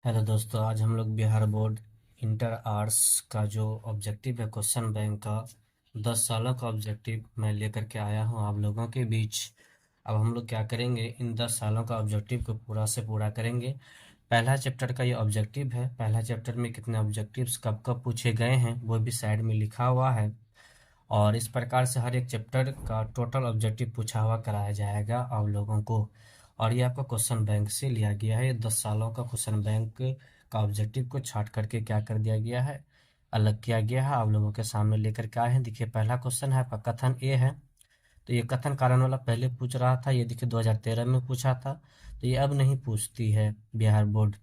Hello दोस्तों, आज हम लोग बिहार बोर्ड इंटर आर्ट्स का जो ऑब्जेक्टिव है क्वेश्चन बैंक का 10 सालों का ऑब्जेक्टिव मैं लेकर के आया हूं आप लोगों के बीच। अब हम लोग क्या करेंगे, इन 10 सालों का ऑब्जेक्टिव को पूरा से पूरा करेंगे। पहला चैप्टर का ये ऑब्जेक्टिव है। पहला चैप्टर में कितने ऑब्जेक्टिव्स कब कब पूछे गए हैं वो भी साइड में लिखा हुआ है। और इस प्रकार से हर एक चैप्टर का टोटल ऑब्जेक्टिव पूछा हुआ कराया जाएगा आप लोगों को। और ये आपका क्वेश्चन बैंक से लिया गया है। ये 10 सालों का क्वेश्चन बैंक का ऑब्जेक्टिव को छाट करके क्या कर दिया गया है, अलग किया गया है, आप लोगों के सामने लेकर के आए हैं। देखिए, पहला क्वेश्चन है आपका कथन ए है। तो ये कथन कारण वाला पहले पूछ रहा था, ये देखिए 2013 में पूछा था, तो ये अब नहीं पूछती है बिहार बोर्ड।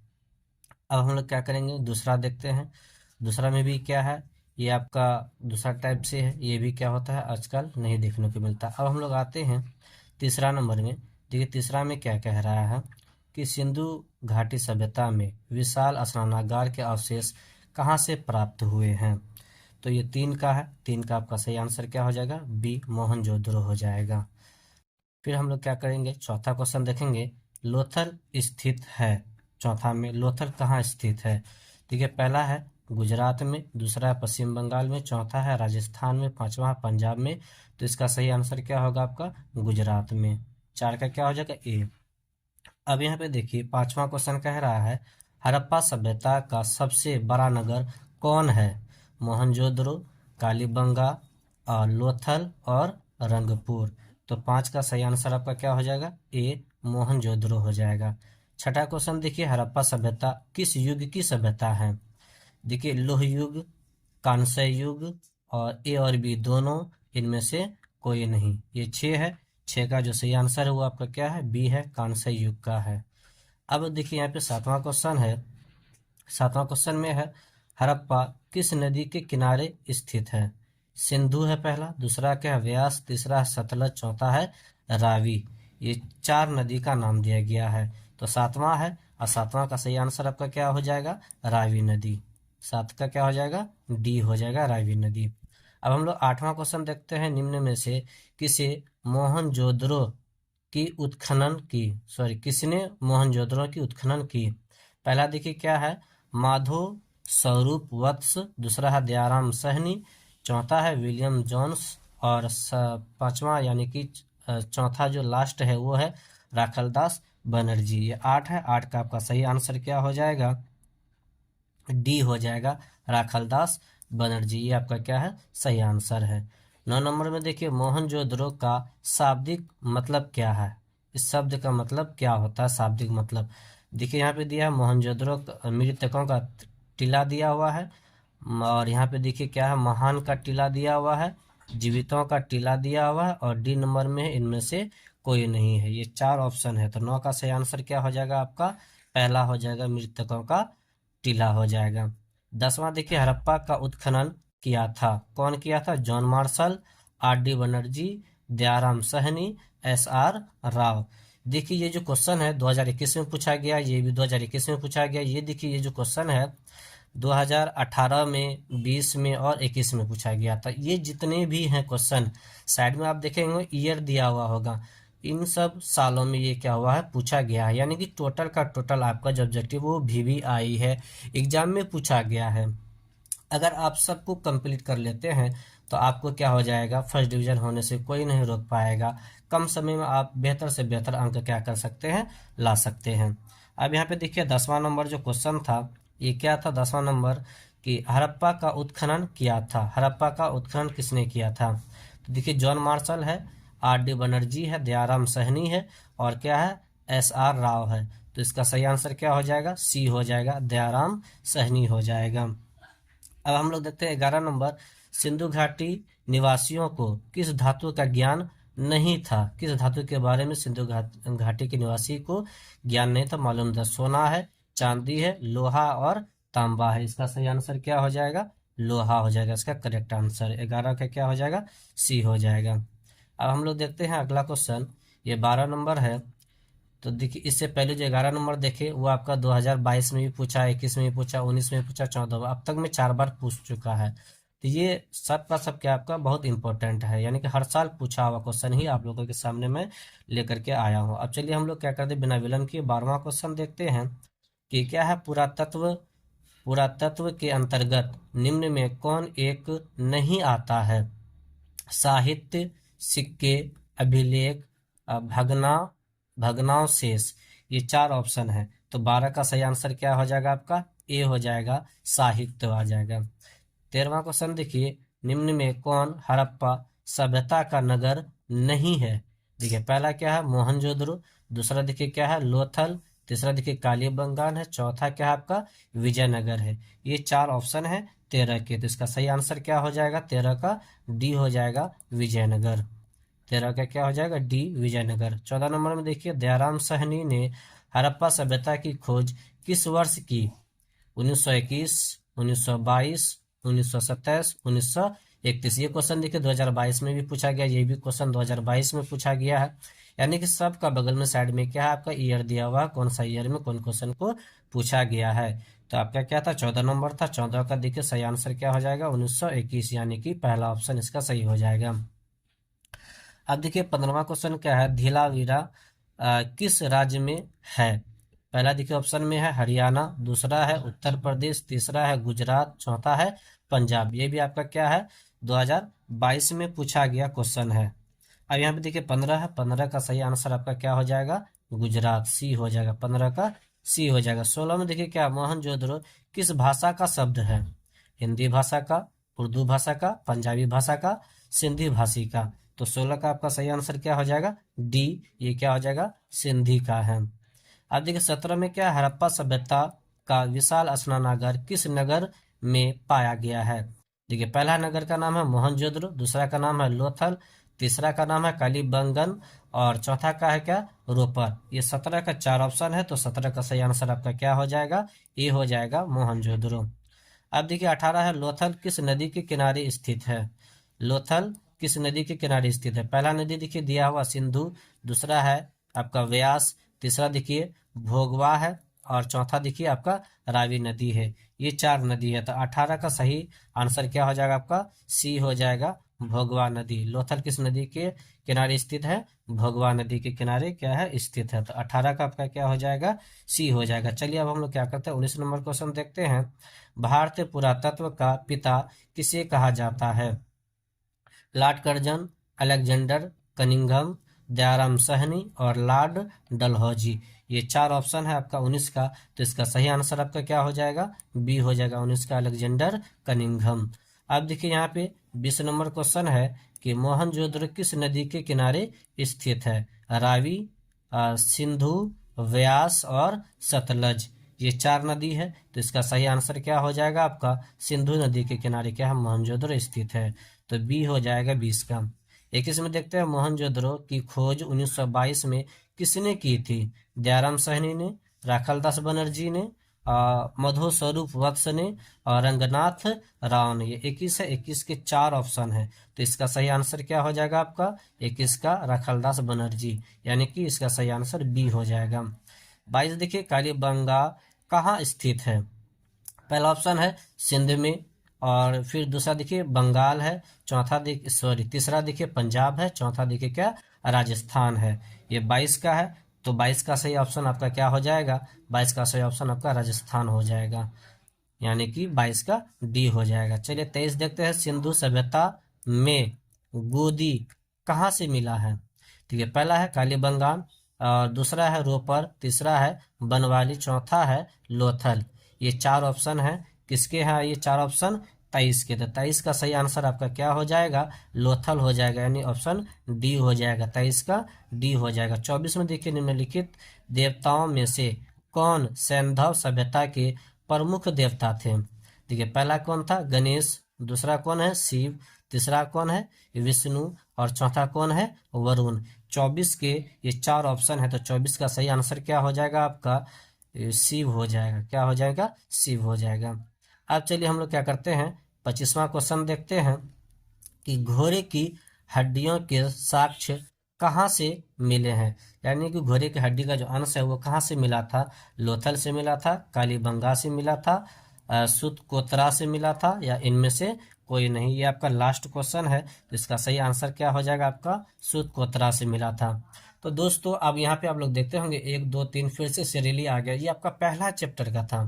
अब हम लोग क्या करेंगे, दूसरा देखते हैं। दूसरा में भी क्या है, ये आपका दूसरा टाइप से है, ये भी क्या होता है आजकल नहीं देखने को मिलता। अब हम लोग आते हैं तीसरा नंबर में। देखिए तीसरा में क्या कह रहा है कि सिंधु घाटी सभ्यता में विशाल स्नानागार के अवशेष कहाँ से प्राप्त हुए हैं। तो ये तीन का है, तीन का आपका सही आंसर क्या हो जाएगा, बी मोहनजोदड़ो हो जाएगा। फिर हम लोग क्या करेंगे, चौथा क्वेश्चन देखेंगे। लोथल स्थित है, चौथा में लोथल कहाँ स्थित है। देखिए पहला है गुजरात में, दूसरा है पश्चिम बंगाल में, चौथा है राजस्थान में, पांचवा है पंजाब में। तो इसका सही आंसर क्या होगा आपका, गुजरात में। चार का क्या हो जाएगा, ए। अब यहाँ पे देखिए पांचवा क्वेश्चन कह रहा है हड़प्पा सभ्यता का सबसे बड़ा नगर कौन है। मोहनजोदड़ो, कालीबंगा, और लोथल और रंगपुर। तो पांच का सही आंसर आपका क्या हो जाएगा, ए मोहनजोदड़ो हो जाएगा। छठा क्वेश्चन देखिए, हड़प्पा सभ्यता किस युग की सभ्यता है। देखिए लोह युग, कांस्य युग, और ए और बी दोनों, इनमें से कोई नहीं। ये छः है, छः का जो सही आंसर है वो आपका क्या है, बी है, कांस्य युग का है। अब देखिए यहाँ पे सातवां क्वेश्चन है। सातवां क्वेश्चन में है हड़प्पा किस नदी के किनारे स्थित है। सिंधु है पहला, दूसरा क्या है व्यास, तीसरा है सतलज, चौथा है रावी। ये चार नदी का नाम दिया गया है। तो सातवां है, और सातवां का सही आंसर आपका क्या हो जाएगा, रावी नदी। सात का क्या हो जाएगा, डी हो जाएगा, रावी नदी। अब हम लोग आठवां क्वेश्चन देखते हैं। निम्न में से किसे मोहनजोदड़ो की उत्खनन की, सॉरी किसने मोहनजोदड़ो की उत्खनन की। पहला देखिए क्या है, माधो स्वरूप वत्स, दूसरा है दयाराम सहनी, चौथा है विलियम जोन्स, और पांचवा यानी कि चौथा जो लास्ट है वो है राखलदास बनर्जी। ये आठ है, आठ का आपका सही आंसर क्या हो जाएगा, डी हो जाएगा, राखलदास बनर्जी। ये आपका क्या है, सही आंसर है। 9 नंबर में देखिए मोहनजोदड़ो का शाब्दिक मतलब क्या है। इस शब्द का मतलब क्या होता है, शाब्दिक मतलब। देखिए यहाँ पे दिया है मोहनजोदड़ो मृतकों का टीला दिया हुआ है। और यहाँ पे देखिए क्या है, महान का टीला दिया हुआ है, जीवितों का टीला दिया हुआ है, और डी नंबर में है इनमें से कोई नहीं है। ये चार ऑप्शन है, तो 9 का सही आंसर क्या हो जाएगा आपका, पहला हो जाएगा, मृतकों का टीला हो जाएगा। 10वां देखिए, हड़प्पा का उत्खनन किया था, कौन किया था, John Marshall, R D Banerjee, Dayaram Sahni, S R Rao. देखिए ये जो क्वेश्चन है 2021 में पूछा गया, ये भी 2021 में पूछा गया। ये देखिए ये जो क्वेश्चन है 2018 में, 20 में और 21 में पूछा गया था। ये जितने भी हैं क्वेश्चन, साइड में आप देखेंगे ईयर दिया हुआ होगा, इन सब सालों में ये क्या हुआ है, पूछा गया है। यानी कि टोटल का टोटल आपका जो ऑब्जेक्टिव वो VVI है, एग्जाम में पूछा गया है। अगर आप सबको कंप्लीट कर लेते हैं तो आपको क्या हो जाएगा, फर्स्ट डिवीजन होने से कोई नहीं रोक पाएगा। कम समय में आप बेहतर से बेहतर अंक क्या कर सकते हैं, ला सकते हैं। अब यहाँ पे देखिए 10वां नंबर जो क्वेश्चन था, ये क्या था 10वां नंबर, कि हड़प्पा का उत्खनन किया था। हड़प्पा का उत्खनन किसने किया था। तो देखिए जॉन मार्शल है, आर डी बनर्जी है, दयाराम सहनी है, और क्या है, एस आर राव है। तो इसका सही आंसर क्या हो जाएगा, सी हो जाएगा, दयाराम सहनी हो जाएगा। अब हम लोग देखते हैं 11 नंबर, सिंधु घाटी निवासियों को किस धातु का ज्ञान नहीं था। किस धातु के बारे में सिंधु घाटी के निवासी को ज्ञान नहीं था, मालूम था। सोना है, चांदी है, लोहा और तांबा है। इसका सही आंसर क्या हो जाएगा, लोहा हो जाएगा, इसका करेक्ट आंसर। 11 का क्या हो जाएगा, सी हो जाएगा। अब हम लोग देखते हैं अगला क्वेश्चन, ये 12 नंबर है। तो देखिए इससे पहले जो 11 नंबर देखे वो आपका 2022 में भी पूछा, 21 में भी पूछा, 19 में भी पूछा, 14 में, अब तक में 4 बार पूछ चुका है। तो ये सब का सब क्या आपका बहुत इंपॉर्टेंट है, यानी कि हर साल पूछा हुआ क्वेश्चन ही आप लोगों के सामने मैं लेकर के आया हूँ। अब चलिए हम लोग क्या करते हैं, बिना विलंब किए 12वां क्वेश्चन देखते हैं। कि क्या है, पुरातत्व के अंतर्गत निम्न में कौन एक नहीं आता है? साहित्य, सिक्के, अभिलेख, भग्नावशेष। ये 4 ऑप्शन है। तो 12 का सही आंसर क्या हो जाएगा आपका? ए हो जाएगा, साहित्य आ जाएगा। 13वां क्वेश्चन देखिए, निम्न में कौन हड़प्पा सभ्यता का नगर नहीं है? देखिए पहला क्या है, मोहनजोदड़ो। दूसरा देखिए क्या है, लोथल। तीसरा देखिए कालीबंगान है। चौथा क्या है आपका, विजयनगर है। ये 4 ऑप्शन है 13 के। तो इसका सही आंसर क्या हो जाएगा? 13 का डी हो जाएगा, विजयनगर। 13 का क्या हो जाएगा? डी, विजयनगर। 14 नंबर में देखिए, दयाराम साहनी ने हड़प्पा सभ्यता की खोज किस वर्ष की? 1921, 1922, 1927, 1931। ये क्वेश्चन देखिए 2022 में भी पूछा गया, ये भी क्वेश्चन 2022 में पूछा गया है। यानी कि सबका बगल में साइड में क्या है आपका, ईयर दिया हुआ, कौन सा ईयर में कौन क्वेश्चन को पूछा गया है। तो आपका क्या था, 14 नंबर था। 14 का देखिए सही आंसर क्या हो जाएगा, 1921, यानी कि पहला ऑप्शन इसका सही हो जाएगा। अब देखिए 15वां क्वेश्चन क्या है, धीलावीरा किस राज्य में है? पहला देखिए ऑप्शन में है हरियाणा, दूसरा है उत्तर प्रदेश, तीसरा है गुजरात, चौथा है पंजाब। ये भी आपका क्या है, 2022 में पूछा गया क्वेश्चन है। अब यहाँ पे देखिए 15 है, 15 का सही आंसर आपका क्या हो जाएगा, गुजरात, सी हो जाएगा। 15 का सी हो जाएगा। 16 में देखिए क्या, मोहनजोदड़ो किस भाषा का शब्द है? हिंदी भाषा का, उर्दू भाषा का, पंजाबी भाषा का, सिंधी भाषी का। तो 16 का आपका सही आंसर क्या हो जाएगा, डी, ये क्या हो जाएगा, सिंधी का है। अब देखिए 17 में क्या, हड़प्पा सभ्यता का विशाल स्नानागार किस नगर में पाया गया है? देखिए पहला नगर का नाम है मोहनजोदड़ो, दूसरा का नाम है लोथल, तीसरा का नाम है कालीबंगन, और चौथा का है क्या, रोपर। ये 17 का 4 ऑप्शन है। तो 17 का सही आंसर आपका क्या हो जाएगा, ए हो जाएगा, मोहनजोदड़ो। अब देखिए 18 है, लोथल किस नदी के किनारे स्थित है? लोथल किस नदी के किनारे स्थित है? पहला नदी देखिए दिया हुआ सिंधु, दूसरा है आपका व्यास, तीसरा देखिए भोगवा है, और चौथा देखिए आपका रावी नदी है। ये 4 नदी है। तो 18 का सही आंसर क्या हो जाएगा आपका, सी हो जाएगा, भोगवा नदी। लोथल किस नदी के किनारे स्थित है? भोगवा नदी के किनारे क्या है, स्थित है। तो 18 का आपका क्या हो जाएगा, सी हो जाएगा। चलिए अब हम लोग क्या करते हैं, 19 नंबर क्वेश्चन देखते हैं। भारतीय पुरातत्व का पिता किसे कहा जाता है? Lord Curzon, Alexander Cunningham, Dayaram Sahni और लॉर्ड डलहौजी। ये 4 ऑप्शन है आपका 19 का। तो इसका सही आंसर आपका क्या हो जाएगा, बी हो जाएगा, 19 का, अलेक्जेंडर कनिंघम। अब देखिए यहाँ पे 20 नंबर क्वेश्चन है कि मोहनजोदड़ो किस नदी के किनारे स्थित है? रावी, सिंधु, व्यास और सतलज। ये 4 नदी है। तो इसका सही आंसर क्या हो जाएगा आपका, सिंधु नदी के किनारे क्या है, मोहनजोदड़ो स्थित है। तो बी हो जाएगा 20 का। 21 में देखते हैं, मोहनजोदड़ो की खोज 1922 में किसने की थी? दयाराम साहनी ने, राखालदास बनर्जी ने, मधो स्वरूप वत्स ने, और रंगनाथ राव ने। ये 21 है। 21 के 4 ऑप्शन है। तो इसका सही आंसर क्या हो जाएगा आपका, 21 का राखालदास बनर्जी, यानी कि इसका सही आंसर बी हो जाएगा। 22 देखिए, कालीबंगा कहाँ स्थित है? पहला ऑप्शन है सिंध में, और फिर दूसरा देखिए बंगाल है, चौथा तीसरा देखिए पंजाब है, चौथा देखिए क्या, राजस्थान है। ये 22 का है। तो 22 का सही ऑप्शन आपका क्या हो जाएगा, 22 का सही ऑप्शन आपका राजस्थान हो जाएगा, यानी कि 22 का डी हो जाएगा। चलिए 23 देखते हैं, सिंधु सभ्यता में गोदी कहाँ से मिला है? ठीक है, पहला है कालीबंगान, और दूसरा है रोपर, तीसरा है बनवाली, चौथा है लोथल। ये 4 ऑप्शन है, किसके हैं ये 4 ऑप्शन, 23 के। तो 23 का सही आंसर आपका क्या हो जाएगा, लोथल हो जाएगा, यानी ऑप्शन डी हो जाएगा, 23 का डी हो जाएगा। 24 में देखिए, निम्नलिखित देवताओं में से कौन सैंधव सभ्यता के प्रमुख देवता थे? देखिए पहला कौन था, गणेश, दूसरा कौन है, शिव, तीसरा कौन है, विष्णु, और चौथा कौन है, वरुण। 24 के ये 4 ऑप्शन है। तो 24 का सही आंसर क्या हो जाएगा आपका, शिव हो जाएगा। क्या हो जाएगा, शिव हो जाएगा। अब चलिए हम लोग क्या करते हैं, 25वां क्वेश्चन देखते हैं कि घोड़े की हड्डियों के साक्ष्य कहाँ से मिले हैं? यानी कि घोड़े की हड्डी का जो अंश है वो कहाँ से मिला था? लोथल से मिला था, कालीबंगा से मिला था, सुतकोतरा से मिला था, या इनमें से कोई नहीं? ये आपका लास्ट क्वेश्चन है। तो इसका सही आंसर क्या हो जाएगा आपका, सुतकोतरा से मिला था। तो दोस्तों अब यहाँ पे आप लोग देखते होंगे 1 2 3 फिर से सीरियली आ गया। ये आपका पहला चैप्टर का था।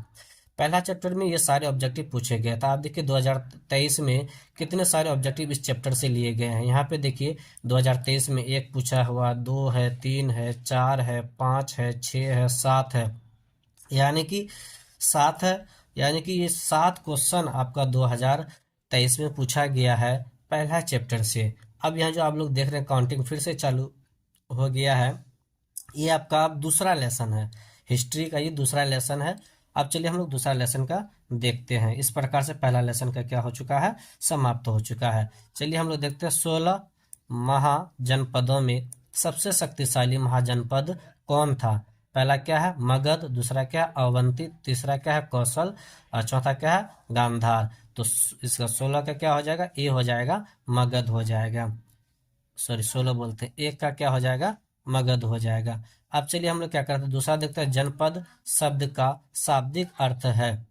पहला चैप्टर में ये सारे ऑब्जेक्टिव पूछे गए था। आप देखिए 2023 में कितने सारे ऑब्जेक्टिव इस चैप्टर से लिए गए हैं। यहाँ पे देखिए 2023 में 1 पूछा हुआ, 2 है, 3 है, 4 है, 5 है, 6 है, 7 है, यानी कि 7 है। यानी कि ये 7 क्वेश्चन आपका 2023 में पूछा गया है पहला चैप्टर से। अब यहाँ जो आप लोग देख रहे हैं काउंटिंग फिर से चालू हो गया है। ये आपका अब दूसरा लेसन है, हिस्ट्री का ये दूसरा लेसन है। अब चलिए हम लोग दूसरा लेसन का देखते हैं। इस प्रकार से पहला लेसन का क्या हो चुका है, समाप्त हो चुका है। चलिए हम लोग देखते हैं 16 महाजनपदों में सबसे शक्तिशाली महाजनपद कौन था। पहला क्या है मगध, दूसरा क्या है अवंती, तीसरा क्या है कौशल और चौथा क्या है गांधार। तो इसका 16 का क्या हो जाएगा, ए हो जाएगा, मगध हो जाएगा। सॉरी 16 बोलते हैं, एक का क्या हो जाएगा, मगध हो जाएगा। अब चलिए हम लोग क्या करते हैं, दूसरा देखते हैं। जनपद शब्द का शाब्दिक अर्थ है।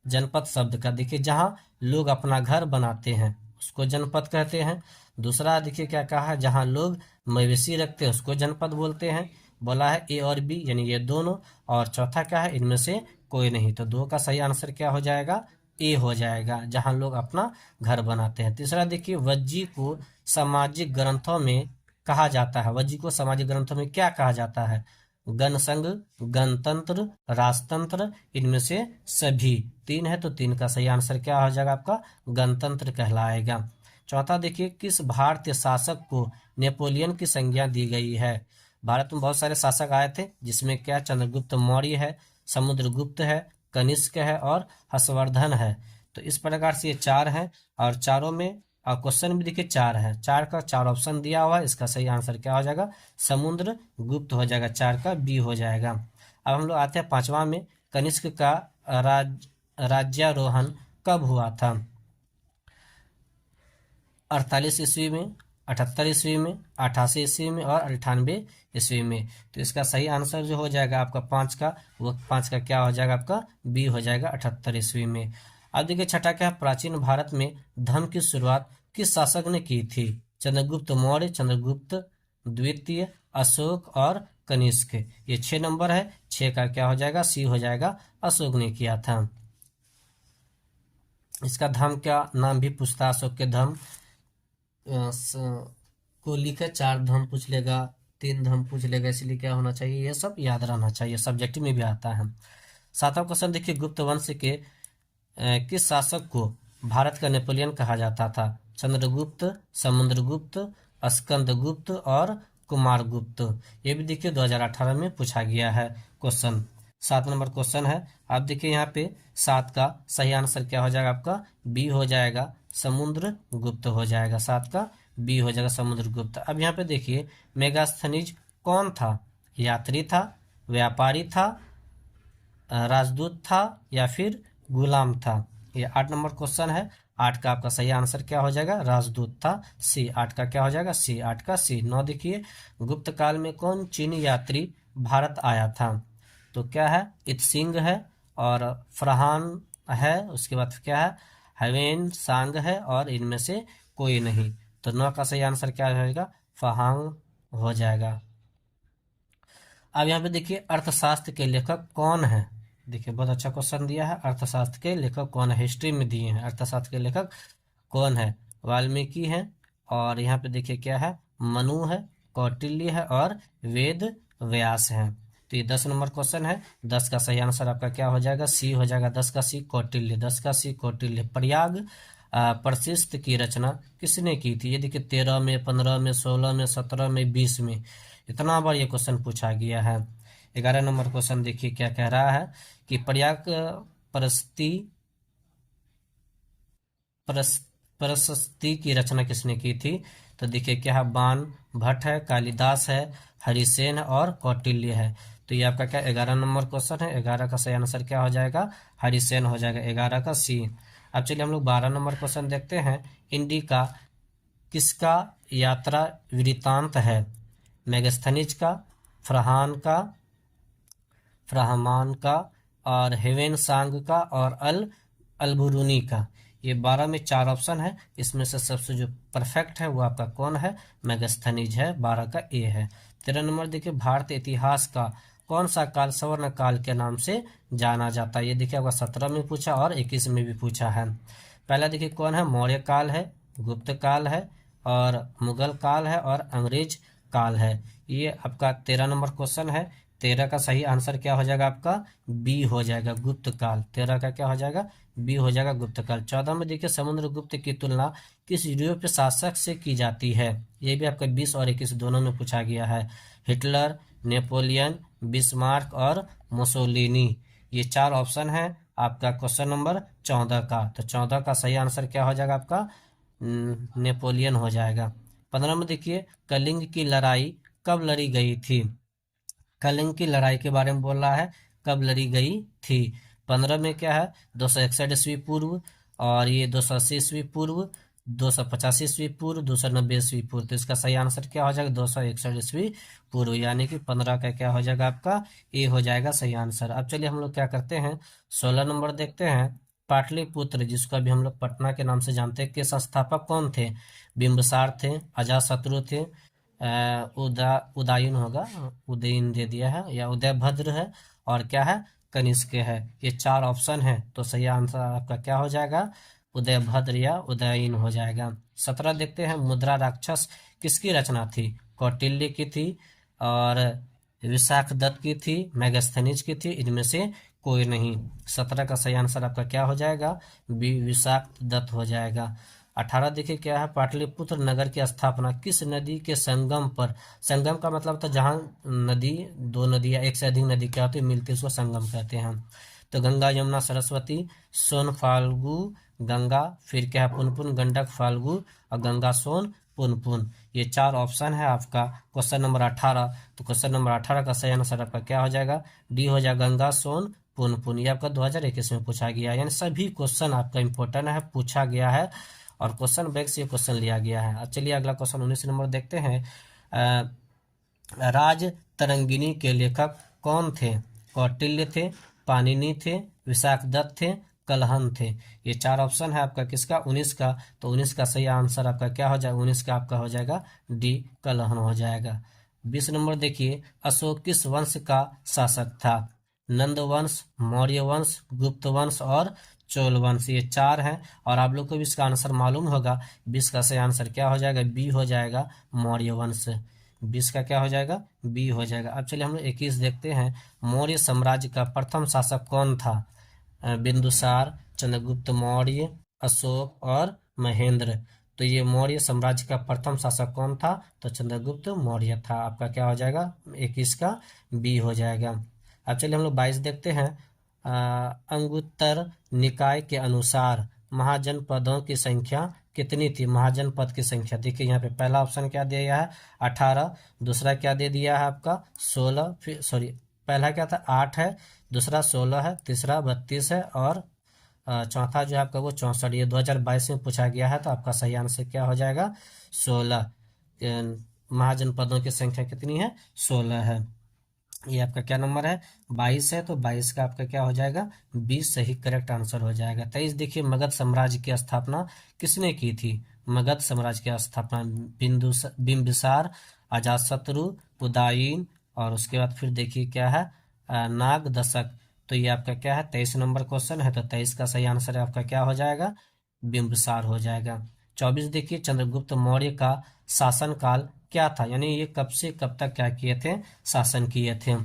जनपद शब्द का देखिए जहाँ लोग अपना घर बनाते हैं उसको जनपद कहते हैं। दूसरा देखिए क्या कहा है, जहाँ लोग मवेशी रखते हैं उसको जनपद बोलते हैं। बोला है ए और बी यानी ये दोनों। और चौथा क्या है, इनमें से कोई नहीं। तो 2 का सही आंसर क्या हो जाएगा, ए हो जाएगा, जहाँ लोग अपना घर बनाते हैं। तीसरा देखिए वज्जी को सामाजिक ग्रंथों में कहा जाता है। वज्जी को सामाजिक ग्रंथों में क्या कहा जाता है, गणसंघ, गणतंत्र, राजतंत्र, इनमें से सभी। 3 है तो 3 का सही आंसर क्या हो जाएगा आपका, गणतंत्र कहलाएगा। चौथा देखिए किस भारतीय शासक को नेपोलियन की संज्ञा दी गई है। भारत में बहुत सारे शासक आए थे जिसमें क्या चंद्रगुप्त मौर्य है, समुद्रगुप्त है, कनिष्क है और हर्षवर्धन है। तो इस प्रकार से ये 4 हैं और चारों में क्वेश्चन भी देखिए 4 है। 4 का 4 ऑप्शन दिया हुआ है, इसका सही आंसर क्या हो जाएगा, समुद्र गुप्त हो जाएगा, 4 का बी हो जाएगा। अब हम लोग आते हैं 5वां में, कनिष्क का राज्यारोहण कब हुआ था। 48 ईस्वी में, 78 ईस्वी में, 88 ईस्वी में और 98 ईस्वी में। तो इसका सही आंसर जो हो जाएगा आपका 5 का, वो 5 का क्या हो जाएगा आपका, बी हो जाएगा, 78 ईस्वी में। अब देखिए छठा क्या है, प्राचीन भारत में धर्म की शुरुआत किस शासक ने की थी। चंद्रगुप्त मौर्य, चंद्रगुप्त द्वितीय, अशोक और कनिष्क। ये 6 नंबर है, 6 का क्या हो जाएगा, सी हो जाएगा, अशोक ने किया था। इसका धर्म क्या नाम भी पूछता है, अशोक के धर्म को लिखे 4 धर्म पूछ लेगा, 3 धर्म पूछ लेगा, इसलिए क्या होना चाहिए, ये सब याद रहना चाहिए, सब्जेक्टिव में भी आता है। 7वां क्वेश्चन देखिए, गुप्त वंश के किस शासक को भारत का नेपोलियन कहा जाता था। चंद्रगुप्त, समुद्रगुप्त, स्कंदगुप्त और कुमारगुप्त। ये भी देखिए 2018 में पूछा गया है क्वेश्चन। 7 नंबर क्वेश्चन है। आप देखिए यहाँ पे 7 का सही आंसर क्या हो जाएगा आपका, बी हो जाएगा, समुद्रगुप्त हो जाएगा। 7 का बी हो जाएगा, समुद्रगुप्त। अब यहाँ पे देखिए मेगास्थनीज कौन था, यात्री था, व्यापारी था, राजदूत था या फिर गुलाम था। ये 8 नंबर क्वेश्चन है। 8 का आपका सही आंसर क्या हो जाएगा, राजदूत था, सी। 8 का क्या हो जाएगा, सी, 8 का सी। 9 देखिए, गुप्त काल में कौन चीनी यात्री भारत आया था। तो क्या है, इत्सिंग है और फरहान है, उसके बाद क्या है, हवेन सांग है और इनमें से कोई नहीं। तो 9 का सही आंसर क्या हो जाएगा, फहांग हो जाएगा। अब यहाँ पे देखिए अर्थशास्त्र के लेखक कौन है। देखिए बहुत अच्छा क्वेश्चन दिया है, अर्थशास्त्र के लेखक कौन है, हिस्ट्री में दिए हैं अर्थशास्त्र के लेखक कौन है। वाल्मीकि है और यहाँ पे देखिए क्या है, मनु है, कौटिल्य है और वेद व्यास है। तो ये 10 नंबर क्वेश्चन है। 10 का सही आंसर आपका क्या हो जाएगा, सी हो जाएगा, 10 का सी, कौटिल्य। 10 का सी, कौटिल्य। प्रयाग प्रशिस्त की रचना किसने की थी। ये देखिए 13 में, 15 में, 16 में, 17 में, 20 में, इतना बार ये क्वेश्चन पूछा गया है। 11 नंबर क्वेश्चन देखिए क्या कह रहा है कि प्रयाग प्रशस्ति की रचना किसने की थी। तो देखिए क्या है, बाण भट्ट है, कालिदास है, हरिसेन और कौटिल्य है। तो ये आपका क्या 11 नंबर क्वेश्चन है। 11 का सही आंसर क्या हो जाएगा, हरिसेन हो जाएगा, 11 का सी। अब चलिए हम लोग 12 नंबर क्वेश्चन देखते हैं। इंडिका किसका यात्रा वृत्तांत है। मेगास्थनीज का, फरहान का, फ्राहमान का और हेवेन सांग का और अलबुरूनी का। ये 12 में 4 ऑप्शन है, इसमें से सबसे जो परफेक्ट है वो आपका कौन है, मेगास्थनीज है, 12 का ए है। 13 नंबर देखिए, भारतीय इतिहास का कौन सा काल स्वर्ण काल के नाम से जाना जाता है? ये देखिए आपका 17 में पूछा और 21 में भी पूछा है। पहला देखिए कौन है, मौर्य काल है, गुप्त काल है, और मुगल काल है, और अंग्रेज काल है। ये आपका 13 नंबर क्वेश्चन है। 13 का सही आंसर क्या हो जाएगा आपका? बी हो जाएगा, गुप्त काल। 13 का क्या हो जाएगा? बी हो जाएगा, गुप्त काल। 14 में देखिए, समुद्रगुप्त की तुलना किस यूरोपीय शासक से की जाती है? ये भी आपका 20 और 21 दोनों में पूछा गया है। हिटलर, नेपोलियन, बिस्मार्क और मुसोलिनी। ये 4 ऑप्शन है आपका क्वेश्चन नंबर 14 का। तो 14 का सही आंसर क्या हो जाएगा आपका? नेपोलियन हो जाएगा। 15 में देखिए, कलिंग की लड़ाई कब लड़ी गई थी? कलिंग की लड़ाई के बारे में बोल रहा है, कब लड़ी गई थी? 15 में क्या है, 261 ईस्वी पूर्व, और ये 280 ईस्वी पूर्व, 285 ईस्वी पूर्व, 290 ईस्वी पूर्व। तो इसका सही आंसर क्या हो जाएगा? 261 ईस्वी पूर्व, यानी कि 15 का क्या हो जाएगा आपका? ए हो जाएगा सही आंसर। अब चलिए हम लोग क्या करते हैं, 16 नंबर देखते हैं। पाटलिपुत्र, जिसको अभी हम लोग पटना के नाम से जानते हैं, के संस्थापक कौन थे? बिंबिसार थे, अजातशत्रु थे, उदायन होगा, उदयन दे दिया है, या उदयभद्र है, और क्या है, कनिष्क है। ये 4 ऑप्शन है, तो सही आंसर आपका क्या हो जाएगा? उदयभद्र या उदयन हो जाएगा। 17 देखते हैं, मुद्रा राक्षस किसकी रचना थी? कौटिल्य की थी, और विशाखदत्त की थी, मेगास्थनीज की थी, इनमें से कोई नहीं। 17 का सही आंसर आपका क्या हो जाएगा? बी, विशाखदत्त हो जाएगा। 18 देखिए क्या है, पाटलिपुत्र नगर की स्थापना किस नदी के संगम पर? संगम का मतलब था जहाँ नदी, 2 नदी या एक से अधिक नदी क्या होती है, मिलती है, उसको संगम कहते हैं। तो गंगा, यमुना, सरस्वती, सोन, फाल्गु, गंगा, फिर क्या है, पुनपुन, गंडक, फाल्गु, और गंगा, सोन, पुनपुन। ये 4 ऑप्शन है आपका क्वेश्चन नंबर 18। तो क्वेश्चन नंबर 18 का सही आंसर आपका क्या हो जाएगा? डी हो जाएगा, गंगा, सोन, पुनपुन। ये आपका 2021 में पूछा गया है, यानी सभी क्वेश्चन आपका इंपॉर्टेंट है, पूछा गया है, और क्वेश्चन बैंक से ये क्वेश्चन लिया गया है। अब चलिए अगला क्वेश्चन 19 नंबर देखते हैं। राज तरंगिणी के लेखक कौन थे? कौटिल्य थे, पाणिनि थे, विशाखदत्त थे, कलहन थे। ये 4 ऑप्शन है आपका किसका? 19 का। तो 19 का सही आंसर आपका क्या हो जाएगा? 19 का आपका हो जाएगा डी, कलहन हो जाएगा। 20 नंबर देखिए, अशोक किस वंश का शासक था? नंद वंश, मौर्य वंश, गुप्त वंश और चोल वंश। ये 4 हैं, और आप लोग को भी इसका आंसर मालूम होगा। 20 का सही आंसर क्या हो जाएगा? बी हो जाएगा, मौर्य वंश। 20 का क्या हो जाएगा? बी हो जाएगा। अब चलिए हम लोग 21 देखते हैं। मौर्य साम्राज्य का प्रथम शासक कौन था? बिंदुसार, चंद्रगुप्त मौर्य, अशोक और महेंद्र। तो ये मौर्य साम्राज्य का प्रथम शासक कौन था? तो चंद्रगुप्त मौर्य था। आपका क्या हो जाएगा? 21 का बी हो जाएगा। अब चलिए हम लोग 22 देखते हैं। अंगुत्तर निकाय के अनुसार महाजनपदों की संख्या कितनी थी? महाजनपद की संख्या देखिए यहाँ पे पहला ऑप्शन क्या दिया है? 18। दूसरा क्या दे दिया है आपका? 16। फिर सॉरी, पहला क्या था? 8 है, दूसरा 16 है, तीसरा 32 है, और चौथा जो है आपका वो 64। ये 2022 में पूछा गया है, तो आपका सही आंसर क्या हो जाएगा? 16। महाजनपदों की संख्या कितनी है? 16 है। ये आपका क्या नंबर है? 22 है, तो 22 का आपका क्या हो जाएगा? 20 सही करेक्ट आंसर हो जाएगा। 23 देखिए, मगध साम्राज्य की स्थापना किसने की थी? मगध साम्राज्य की स्थापना बिंबिसार, अजातशत्रु, उदायन, और उसके बाद फिर देखिए क्या है, नाग दशक। तो ये आपका क्या है? 23 नंबर क्वेश्चन है, तो 23 का सही आंसर है आपका क्या हो जाएगा? बिंबिसार हो जाएगा। 24 देखिए, चंद्रगुप्त मौर्य का शासनकाल क्या था? यानी ये कब से कब तक क्या किए थे? शासन किए थे।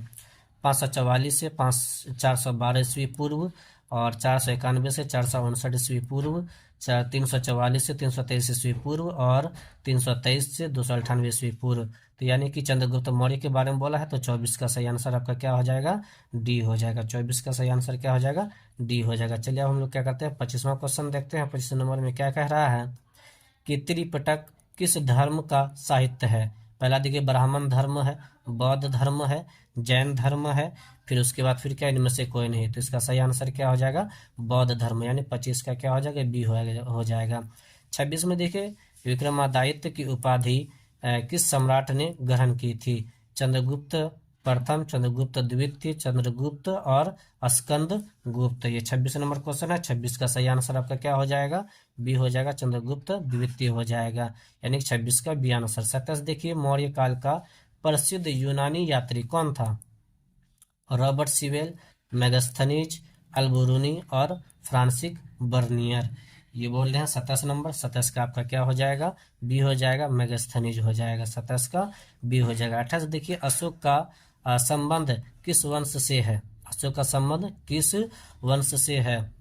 544 से 412 ईस्वी पूर्व, और 491 से 459 ईस्वी पूर्व, 344 से 323 ईस्वी पूर्व, और 323 से 298 ईस्वी पूर्व। तो यानी कि चंद्रगुप्त मौर्य के बारे में बोला है, तो 24 का सही आंसर आपका क्या हो जाएगा? डी हो जाएगा। 24 का सही आंसर क्या हो जाएगा? डी हो जाएगा। चलिए अब हम लोग क्या करते हैं, 25वां क्वेश्चन देखते हैं। 25 नंबर में क्या कह रहा है कि त्रिपिटक किस धर्म का साहित्य है? पहला देखिए, ब्राह्मण धर्म है, बौद्ध धर्म है, जैन धर्म है, फिर उसके बाद फिर क्या, इनमें से कोई नहीं। तो इसका सही आंसर क्या हो जाएगा? बौद्ध धर्म, यानी 25 का क्या हो जाएगा? बी हो जाएगा। 26 में देखिए, विक्रमादित्य की उपाधि किस सम्राट ने ग्रहण की थी? चंद्रगुप्त प्रथम, चंद्रगुप्त द्वितीय, चंद्रगुप्त और स्कंद गुप्त। ये 26 नंबर क्वेश्चन है। 26 का सही आंसर आपका क्या हो जाएगा? बी हो जाएगा, चंद्रगुप्त द्वितीय हो जाएगा, यानी 26 का बी आंसर। 27 देखिए, मौर्य काल का प्रसिद्ध यूनानी यात्री कौन था? रॉबर्ट सीवेल, मेगास्थनीज, अल्बरूनी और फ्रांसिस बर्नियर। ये बोल रहे हैं 27 नंबर। 27 का आपका क्या हो जाएगा? बी हो जाएगा, मेगास्थनीज हो जाएगा। 27 का बी हो जाएगा। 28 देखिए, अशोक का संबंध किस वंश से है? अशोक का संबंध किस वंश से है?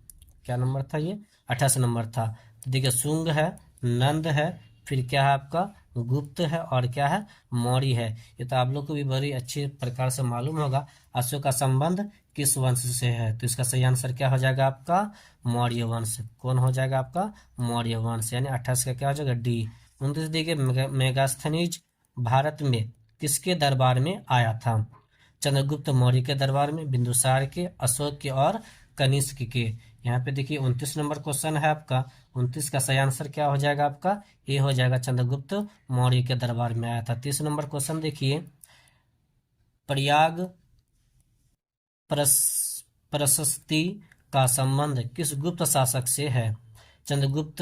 क्या नंबर था ये? 28 नंबर था। तो देखिए, शुंग है, नंद है, फिर क्या है आपका? गुप्त है, और क्या है? मौर्य है। ये तो आप लोग को भी बड़ी अच्छी प्रकार से मालूम होगा। अशोक का संबंध किस वंश से है? तो इसका सही आंसर क्या हो जाएगा आपका? मौर्य वंश। कौन हो जाएगा आपका? मौर्य वंश। यानी 28 का क्या हो जाएगा? डी। 29 देखिए, मेगास्थनीज भारत में किसके दरबार में आया था? चंद्रगुप्त मौर्य के दरबार में, बिंदुसार के, अशोक के और कनिष्क के। यहाँ पे देखिए 29 नंबर क्वेश्चन है आपका। 29 का सही आंसर क्या हो जाएगा आपका? ए हो जाएगा, चंद्रगुप्त मौर्य के दरबार में आया था। 30 नंबर क्वेश्चन देखिए, प्रयाग प्रशस्ति का संबंध किस गुप्त शासक से है? चंद्रगुप्त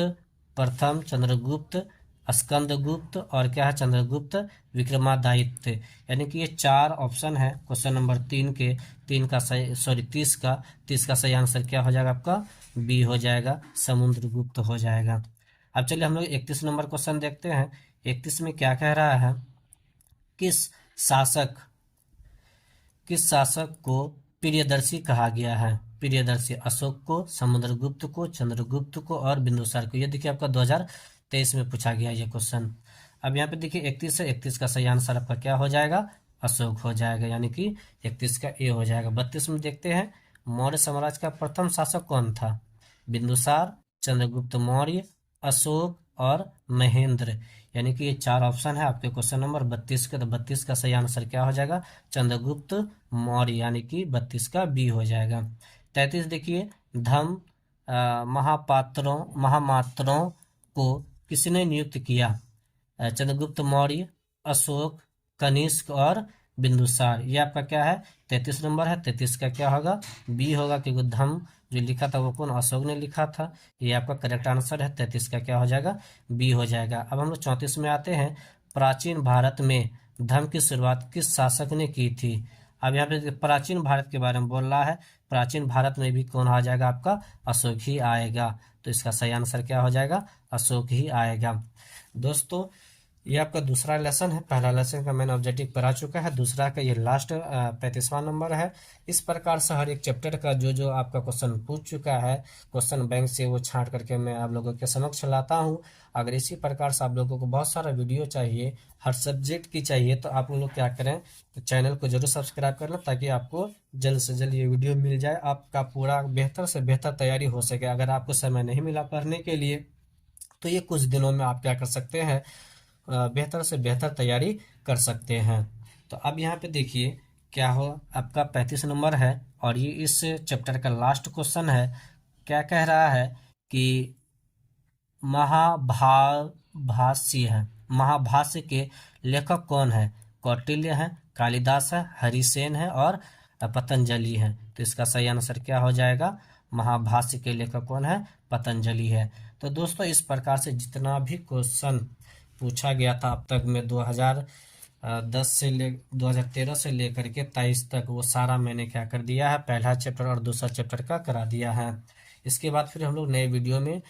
प्रथम, चंद्रगुप्त, स्कंदगुप्त और क्या है? चंद्रगुप्त विक्रमादित्य। यानी कि ये 4 ऑप्शन है क्वेश्चन नंबर 3 के। 3 का सही, सॉरी 30 का सही आंसर क्या हो जाएगा आपका? बी हो जाएगा, समुद्रगुप्त हो जाएगा। अब चलिए हम लोग 31 नंबर क्वेश्चन देखते हैं। 31 में क्या कह रहा है? किस शासक को प्रियदर्शी कहा गया है? प्रियदर्शी अशोक को, समुद्रगुप्त को, चंद्रगुप्त को और बिंदुसार को। ये देखिए आपका 2023 में पूछा गया ये क्वेश्चन। अब यहाँ पे देखिए 31 है, 31 का सही आंसर आपका क्या हो जाएगा? अशोक हो जाएगा, यानी कि 31 का ए हो जाएगा। 32 में देखते हैं, मौर्य साम्राज्य का प्रथम शासक कौन था? बिंदुसार, चंद्रगुप्त मौर्य, अशोक और महेंद्र। यानी कि ये 4 ऑप्शन है आपके क्वेश्चन नंबर 32 के। तो 32 का सही आंसर क्या हो जाएगा? चंद्रगुप्त मौर्य, यानी कि 32 का बी हो जाएगा। 33 देखिए, धम महामात्रों को किसने नियुक्त किया? चंद्रगुप्त मौर्य, अशोक, कनिष्क और बिंदुसार। ये आपका क्या है? 33 नंबर है। 33 का क्या होगा? बी होगा, क्योंकि धम जो लिखा था वो कौन? अशोक ने लिखा था। ये आपका करेक्ट आंसर है। 33 का क्या हो जाएगा? बी हो जाएगा। अब हम लोग 34 में आते हैं। प्राचीन भारत में धर्म की शुरुआत किस शासक ने की थी? अब यहाँ पे प्राचीन भारत के बारे में बोल रहा है। प्राचीन भारत में भी कौन आ जाएगा आपका? अशोक ही आएगा। तो इसका सही आंसर क्या हो जाएगा? अशोक ही आएगा। दोस्तों, ये आपका दूसरा लेसन है। पहला लेसन का मैंने ऑब्जेक्टिव करा चुका है। दूसरा का ये लास्ट 35वां नंबर है। इस प्रकार से हर एक चैप्टर का जो आपका क्वेश्चन पूछ चुका है क्वेश्चन बैंक से, वो छांट करके मैं आप लोगों के समक्ष लाता हूँ। अगर इसी प्रकार से आप लोगों को बहुत सारा वीडियो चाहिए, हर सब्जेक्ट की चाहिए, तो आप लोग क्या करें, तो चैनल को जरूर सब्सक्राइब कर लें, ताकि आपको जल्द से जल्द ये वीडियो मिल जाए। आपका पूरा बेहतर से बेहतर तैयारी हो सके। अगर आपको समय नहीं मिला पढ़ने के लिए, तो ये कुछ दिनों में आप क्या कर सकते हैं, बेहतर से बेहतर तैयारी कर सकते हैं। तो अब यहाँ पे देखिए क्या हो, आपका 35 नंबर है और ये इस चैप्टर का लास्ट क्वेश्चन है। क्या कह रहा है कि महाभाष्य के लेखक कौन है? कौटिल्य है, कालिदास है, हरिसेन है और पतंजलि है। तो इसका सही आंसर क्या हो जाएगा? महाभाष्य के लेखक कौन है? पतंजलि है। तो दोस्तों, इस प्रकार से जितना भी क्वेश्चन पूछा गया था अब तक में 2013 से लेकर के 23 तक, वो सारा मैंने क्या कर दिया है, पहला चैप्टर और दूसरा चैप्टर का करा दिया है। इसके बाद फिर हम लोग नए वीडियो में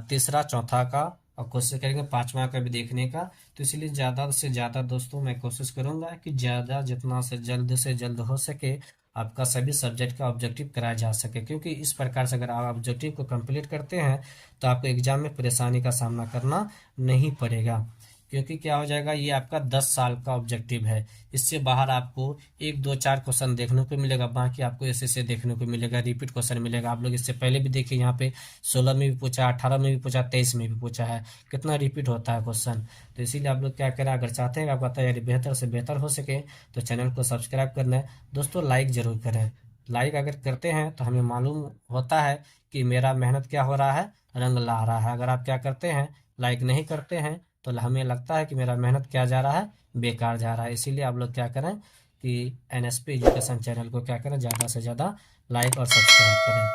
तीसरा चौथा का और कोशिश करेंगे 5वां का भी देखने का। तो इसलिए ज़्यादा से ज़्यादा दोस्तों मैं कोशिश करूंगा कि जितना से जल्द हो सके आपका सभी सब्जेक्ट का ऑब्जेक्टिव कराया जा सके, क्योंकि इस प्रकार से अगर आप ऑब्जेक्टिव को कंप्लीट करते हैं तो आपको एग्जाम में परेशानी का सामना करना नहीं पड़ेगा। क्योंकि क्या हो जाएगा, ये आपका 10 साल का ऑब्जेक्टिव है। इससे बाहर आपको 1 2 4 क्वेश्चन देखने को मिलेगा, बाकी आपको ऐसे देखने को मिलेगा, रिपीट क्वेश्चन मिलेगा। आप लोग इससे पहले भी देखिए, यहाँ पे 16 में भी पूछा, 18 में भी पूछा, 23 में भी पूछा है, कितना रिपीट होता है क्वेश्चन। तो इसीलिए आप लोग क्या करें, अगर चाहते हैं कि आपका तैयारी बेहतर से बेहतर हो सके, तो चैनल को सब्सक्राइब करना है। दोस्तों, लाइक जरूर करें। लाइक अगर करते हैं तो हमें मालूम होता है कि मेरा मेहनत क्या हो रहा है, रंग ला रहा है। अगर आप क्या करते हैं, लाइक नहीं करते हैं, तो हमें लगता है कि मेरा मेहनत क्या जा रहा है, बेकार जा रहा है। इसीलिए आप लोग क्या करें कि NSP एजुकेशन चैनल को क्या करें, ज़्यादा से ज़्यादा लाइक और सब्सक्राइब करें।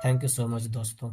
थैंक यू सो मच दोस्तों।